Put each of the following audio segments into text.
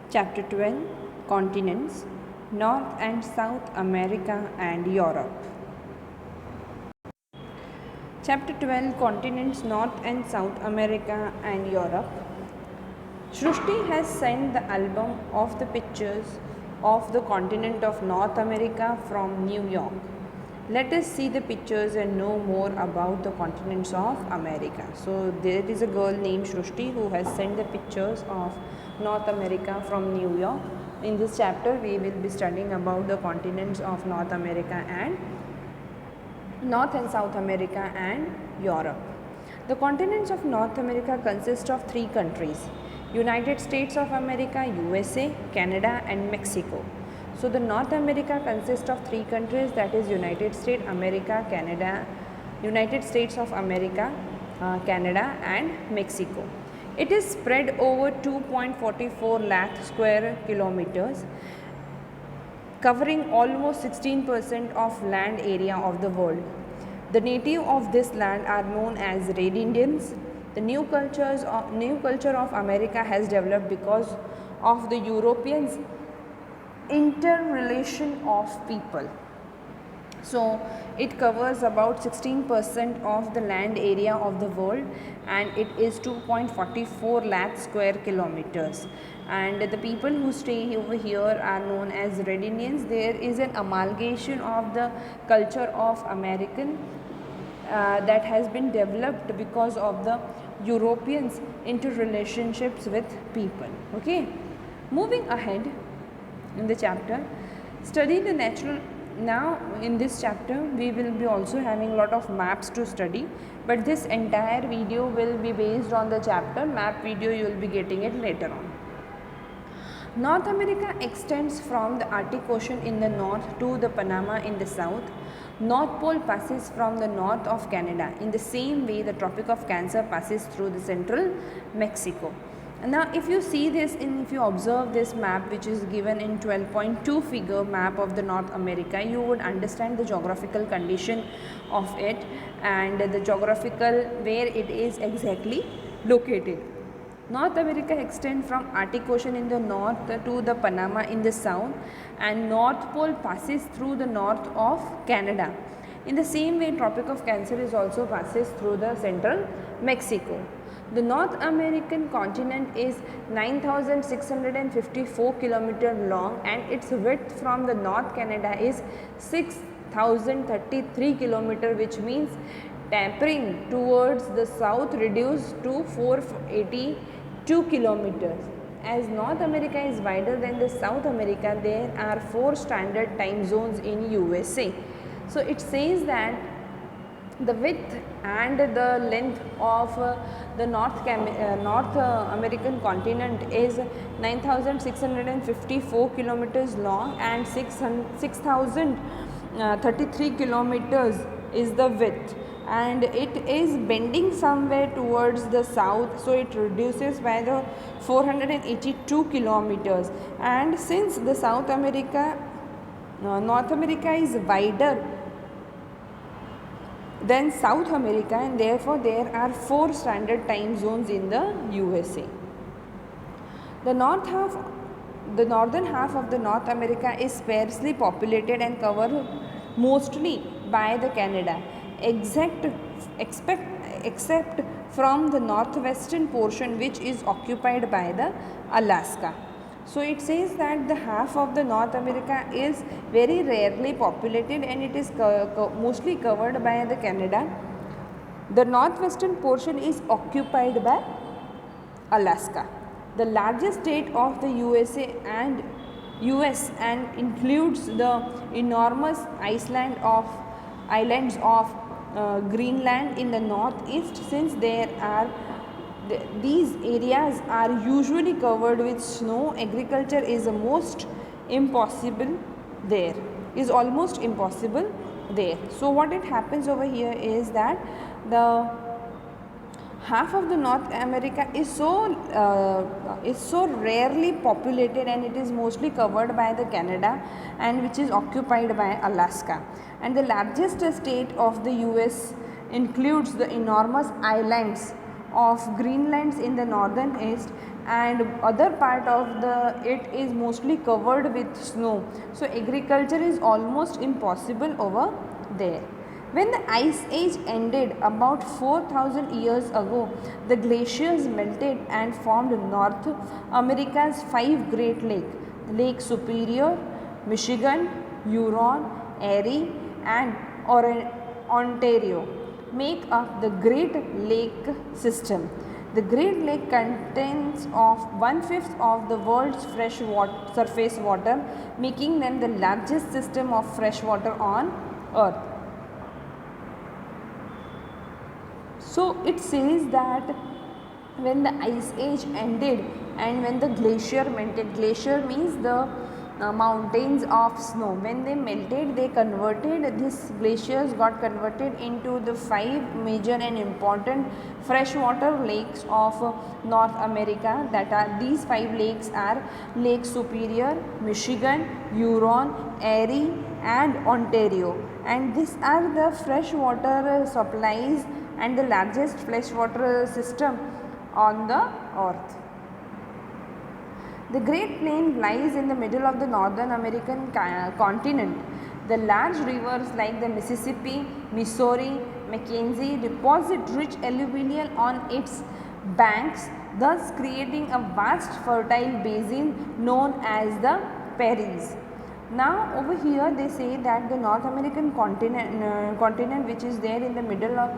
Chapter 12 Continents North and South America and Europe. Chapter 12 Continents North and South America and Europe. Shrushti has sent the album of the pictures of the continent of North America from New York. Let us see the pictures and know more about the continents of America. So there is a girl named Shrushti who has sent the pictures of North America from New York. In this chapter we will be studying about the continents of North America and North and South America and Europe. The continents of North America consist of three countries: United States of America, USA, Canada and Mexico. So the North America consists of three countries, that is United States, America, Canada, United States of America, Canada and Mexico. It is spread over 2.44 lakh square kilometers, covering almost 16% of land area of the world. The native of this land are known as Red Indians. The new culture of America has developed because of the Europeans' interrelation of people. So it covers about 16% of the land area of the world, and it is 2.44 lakh square kilometers. And the people who stay over here are known as Red Indians. There is an amalgamation of the culture of American that has been developed because of the Europeans' interrelationships with people. Okay, moving ahead in the chapter, study the natural. Now in this chapter we will be also having a lot of maps to study, but this entire video will be based on the chapter. Map video you will be getting it later on. North America extends from the Arctic Ocean in the north to the Panama in the south. North Pole passes from the north of Canada. In the same way, the Tropic of Cancer passes through the central Mexico. Now if you see this, if you observe this map which is given in 12.2 figure map of the North America, you would understand the geographical condition of it and the geographical where it is exactly located. North America extends from Arctic Ocean in the north to the Panama in the south, and North Pole passes through the north of Canada. In the same way, Tropic of Cancer is also passes through the central Mexico. The North American continent is 9,654 km long, and its width from the North Canada is 6,033 km, which means tapering towards the south reduced to 482 kilometers. As North America is wider than the South America, there are 4 standard time zones in USA. So it says that the width and the length of the North American continent is 9,654 kilometers long and 6,033 kilometers is the width, and it is bending somewhere towards the south, so it reduces by the 482 kilometers. And since the North America is wider than South America, and therefore there are 4 standard time zones in the USA. The northern half of the North America is sparsely populated and covered mostly by the Canada, except from the northwestern portion which is occupied by the Alaska. So it says that the half of the North America is very rarely populated and it is mostly covered by the Canada. The northwestern portion is occupied by Alaska. The largest state of the US and includes the enormous islands of Greenland in the northeast. Since these areas are usually covered with snow, agriculture is almost impossible there. So what it happens over here is that the half of the North America is so rarely populated and it is mostly covered by the Canada, and which is occupied by Alaska. And the largest state of the US includes the enormous islands of Greenland in the northern east and other part of it is mostly covered with snow. So agriculture is almost impossible over there. When the ice age ended about 4000 years ago, the glaciers melted and formed North America's 5 great lakes: Lake Superior, Michigan, Huron, Erie and Ontario make up the Great Lake system. The Great Lake contains of 1/5 of the world's fresh surface water, making them the largest system of fresh water on earth. So it says that when the ice age ended and when the glacier melted, glacier means the mountains of snow, when they melted, they converted, these glaciers got converted into the 5 major and important freshwater lakes of North America. That are, these 5 lakes are Lake Superior, Michigan, Huron, Erie and Ontario, and these are the freshwater supplies and the largest freshwater system on the earth. The Great Plain lies in the middle of the Northern American continent. The large rivers like the Mississippi, Missouri, Mackenzie deposit rich alluvial on its banks, thus creating a vast fertile basin known as the prairies. Now over here they say that the North American continent which is there in the middle of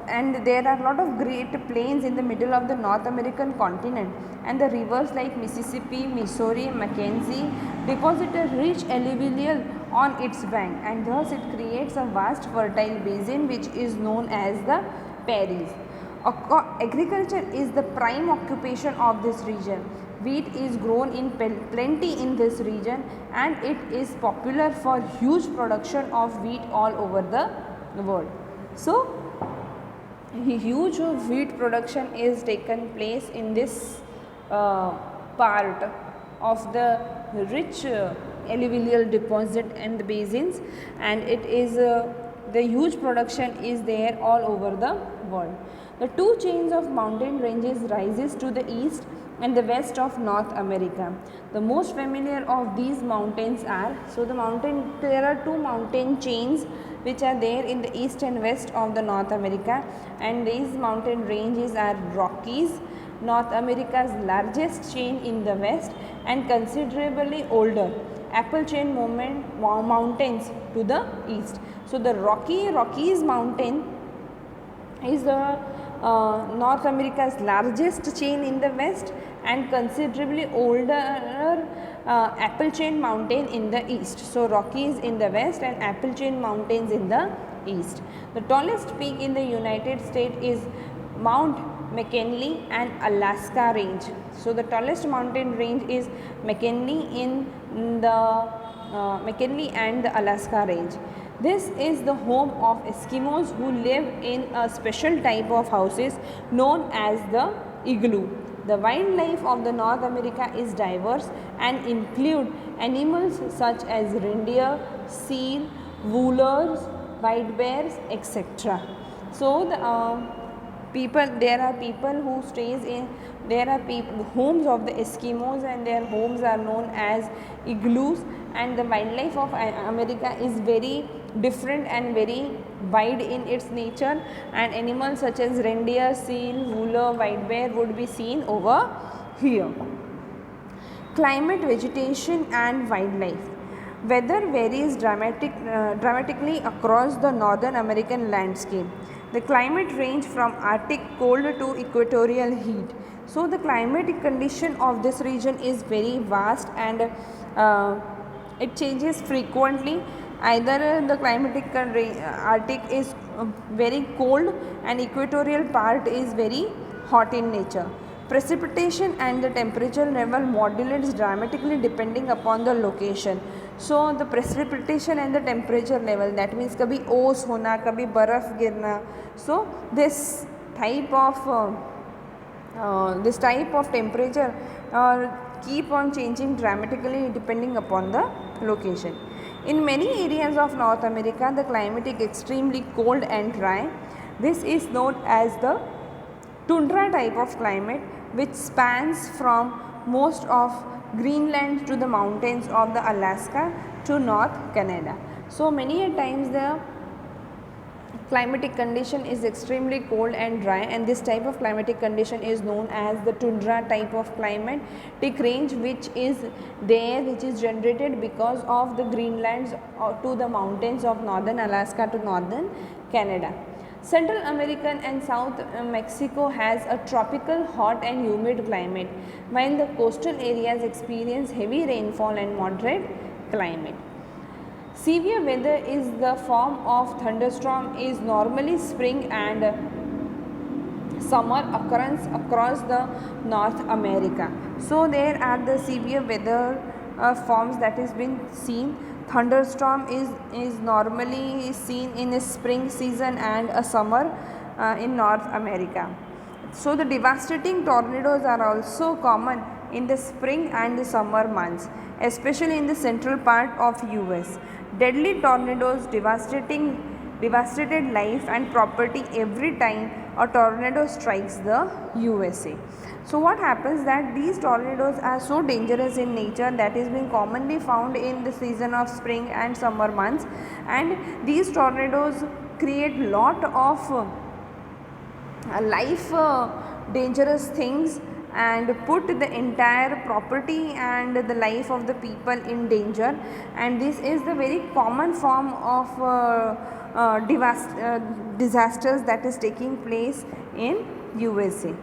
and there are a lot of great plains in the middle of the North American continent, and the rivers like Mississippi, Missouri, Mackenzie deposit a rich alluvial on its bank, and thus it creates a vast fertile basin which is known as the prairies. Agriculture is the prime occupation of this region. Wheat is grown in plenty in this region, and it is popular for huge production of wheat all over the world. So huge wheat production is taken place in this part of the rich alluvial deposit and the basins, and it is the huge production is there all over the world. The two chains of mountain ranges rises to the east and the west of North America. The most familiar of these mountains are, there are two mountain chains which are there in the east and west of the North America, and these mountain ranges are Rockies, North America's largest chain in the west and considerably older, Appalachian mountains to the east. So the Rockies mountain is the North America's largest chain in the west and considerably older Appalachian mountain in the east. So Rockies in the west and Appalachian mountains in the east. The tallest peak in the United States is Mount McKinley and Alaska range. So the tallest mountain range is McKinley in the McKinley and the Alaska range. This is the home of Eskimos who live in a special type of houses known as the igloo. The wildlife of the North America is diverse and include animals such as reindeer, seal, wolves, white bears, etc. So there are people who stays in, there are homes of the Eskimos, and their homes are known as igloos, and the wildlife of America is very different and very wide in its nature, and animals such as reindeer, seal, wolf, white bear would be seen over here. Climate, vegetation and wildlife. Weather varies dramatically across the Northern American landscape. The climate range from Arctic cold to equatorial heat. So the climatic condition of this region is very vast, and it changes frequently. Either the climatic Arctic is very cold and equatorial part is very hot in nature. Precipitation and the temperature level modulates dramatically depending upon the location. So the precipitation and the temperature level, that means kabhi ओस होना, kabhi बर्फ गिरना. So this type of temperature keep on changing dramatically depending upon the location. In many areas of North America, the climate is extremely cold and dry. This is known as the tundra type of climate, which spans from most of Greenland to the mountains of the Alaska to North Canada. So many a times the climatic condition is extremely cold and dry, and this type of climatic condition is known as the tundra type of climatic range, which is there, which is generated because of the Greenlands to the mountains of northern Alaska to northern Canada. Central American and South Mexico has a tropical hot and humid climate, while the coastal areas experience heavy rainfall and moderate climate. Severe weather is the form of thunderstorm is normally spring and summer occurrence across the North America. So there are the severe weather forms that is been seen. Thunderstorm is normally seen in a spring season and a summer in North America. So the devastating tornadoes are also common in the spring and the summer months, especially in the central part of US. Deadly tornadoes devastated life and property every time a tornado strikes the USA. So what happens that these tornadoes are so dangerous in nature that is being commonly found in the season of spring and summer months, and these tornadoes create lot of life dangerous things and put the entire property and the life of the people in danger, and this is the very common form of disasters that is taking place in USA.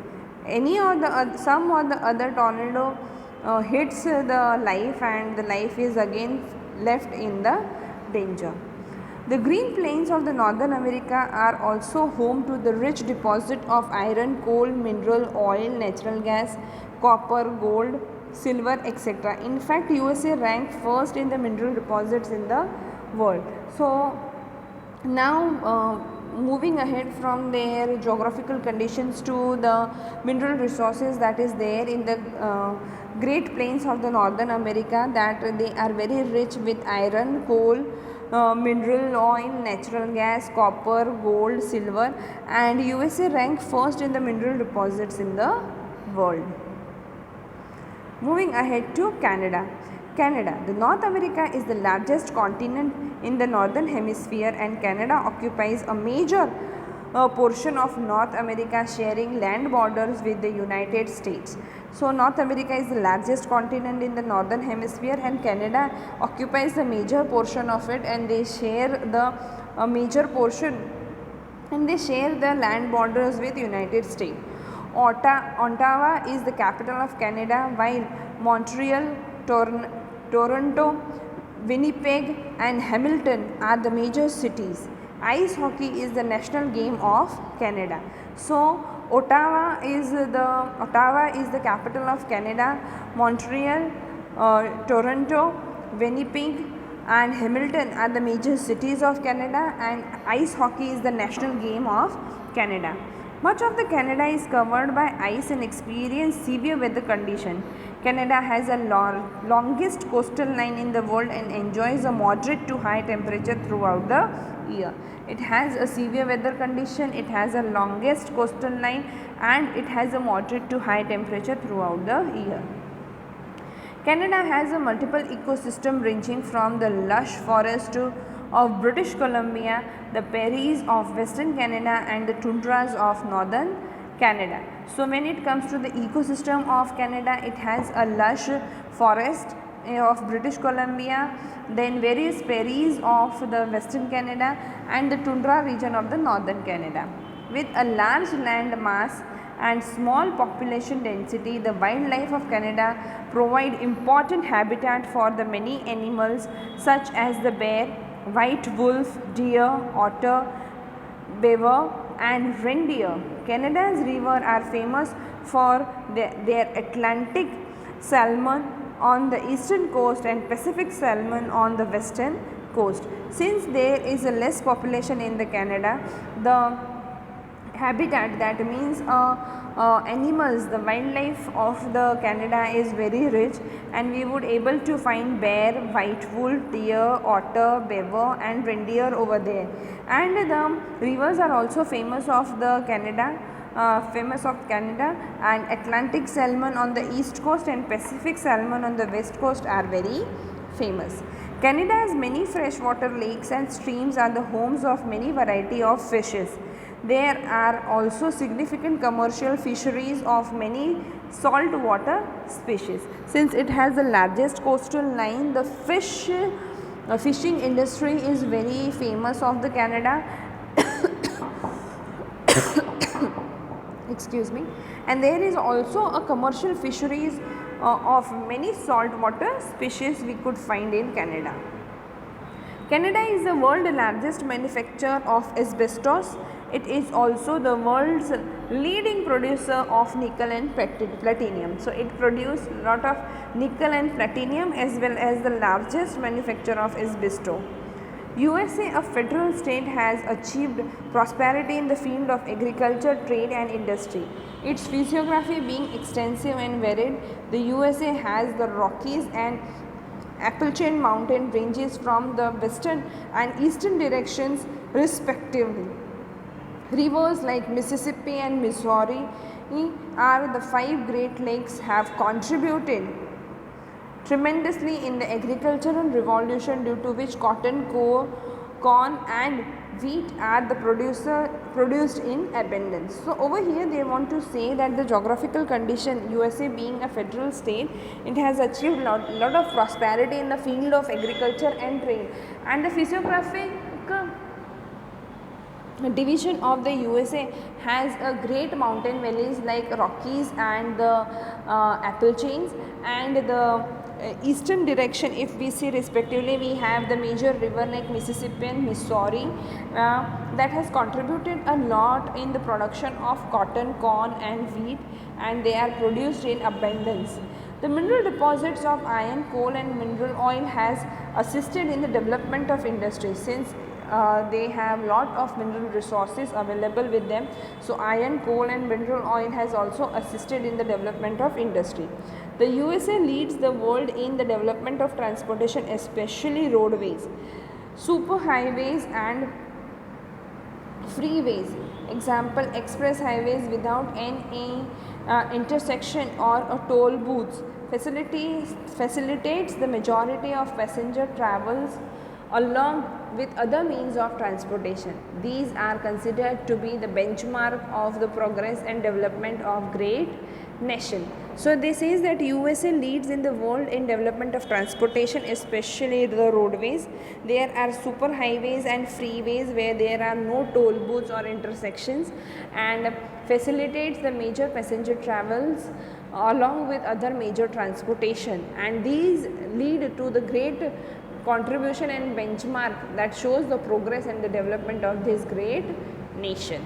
Any or the some or the other tornado hits the life, and the life is again left in the danger. The green plains of the Northern America are also home to the rich deposit of iron, coal, mineral oil, natural gas, copper, gold, silver, etc. In fact, USA ranked first in the mineral deposits in the world. So now moving ahead from their geographical conditions to the mineral resources that is there in the Great Plains of the Northern America, that they are very rich with iron, coal, mineral oil, natural gas, copper, gold, silver, and USA ranked first in the mineral deposits in the world. Moving ahead to Canada. Canada. The North America is the largest continent in the northern hemisphere, and Canada occupies a major portion of North America, sharing land borders with the United States. So North America is the largest continent in the northern hemisphere, and Canada occupies a major portion of it, and they share the major portion, and they share the land borders with United States. Ottawa is the capital of Canada, while Montreal, Toronto, Winnipeg and Hamilton are the major cities. Ice hockey is the national game of Canada. So Ottawa is the capital of Canada. Montreal, Toronto, Winnipeg and Hamilton are the major cities of Canada, and ice hockey is the national game of Canada. Much of the Canada is covered by ice and experiences severe weather conditions. Canada has a longest coastal line in the world and enjoys a moderate to high temperature throughout the year. It has a severe weather condition, it has a longest coastal line, and it has a moderate to high temperature throughout the year. Canada has a multiple ecosystem ranging from the lush forest of British Columbia, the prairies of Western Canada and the tundras of Northern Canada. So when it comes to the ecosystem of Canada, it has a lush forest of British Columbia, then various prairies of the Western Canada and the tundra region of the Northern Canada. With a large land mass and small population density, the wildlife of Canada provide important habitat for the many animals such as the bear, white wolf, deer, otter, beaver and reindeer. Canada's rivers are famous for their Atlantic salmon on the eastern coast and Pacific salmon on the western coast. Since there is a less population in the Canada, the habitat, that means animals, the wildlife of the Canada is very rich, and we would able to find bear, white wolf, deer, otter, beaver and reindeer over there. And the rivers are also famous of the Canada famous of Canada, and Atlantic salmon on the east coast and Pacific salmon on the west coast are very famous. Canada's many freshwater lakes and streams are the homes of many variety of fishes. There are also significant commercial fisheries of many saltwater species. Since it has the largest coastal line, the fishing industry is very famous of the Canada. Excuse me. And there is also a commercial fisheries of many saltwater species we could find in Canada. Canada is the world's largest manufacturer of asbestos. It is also the world's leading producer of nickel and platinum. So, it produces a lot of nickel and platinum as well as the largest manufacturer of asbestos. USA, a federal state, has achieved prosperity in the field of agriculture, trade and industry. Its physiography being extensive and varied, the USA has the Rockies and Appalachian mountain ranges from the western and eastern directions respectively. Rivers like Mississippi and Missouri are the 5 Great Lakes have contributed tremendously in the agricultural revolution, due to which cotton, corn and wheat are the produced in abundance. So, over here they want to say that the geographical condition, USA being a federal state, it has achieved lot of prosperity in the field of agriculture and trade, and the physiographic division of the USA has a great mountain valleys like Rockies and the Appalachians, and the eastern direction if we see respectively we have the major river like Mississippi and Missouri that has contributed a lot in the production of cotton, corn and wheat, and they are produced in abundance. The mineral deposits of iron, coal and mineral oil has assisted in the development of industry, since they have lot of mineral resources available with them. So, iron, coal and mineral oil has also assisted in the development of industry. The USA leads the world in the development of transportation, especially roadways, superhighways and freeways. Example, express highways without any intersection or a toll booths facilitates the majority of passenger travels along with other means of transportation. These are considered to be the benchmark of the progress and development of great nation. So, this says that USA leads in the world in development of transportation, especially the roadways. There are super highways and freeways where there are no toll booths or intersections, and facilitates the major passenger travels along with other major transportation, and these lead to the great contribution and benchmark that shows the progress and the development of this great nation.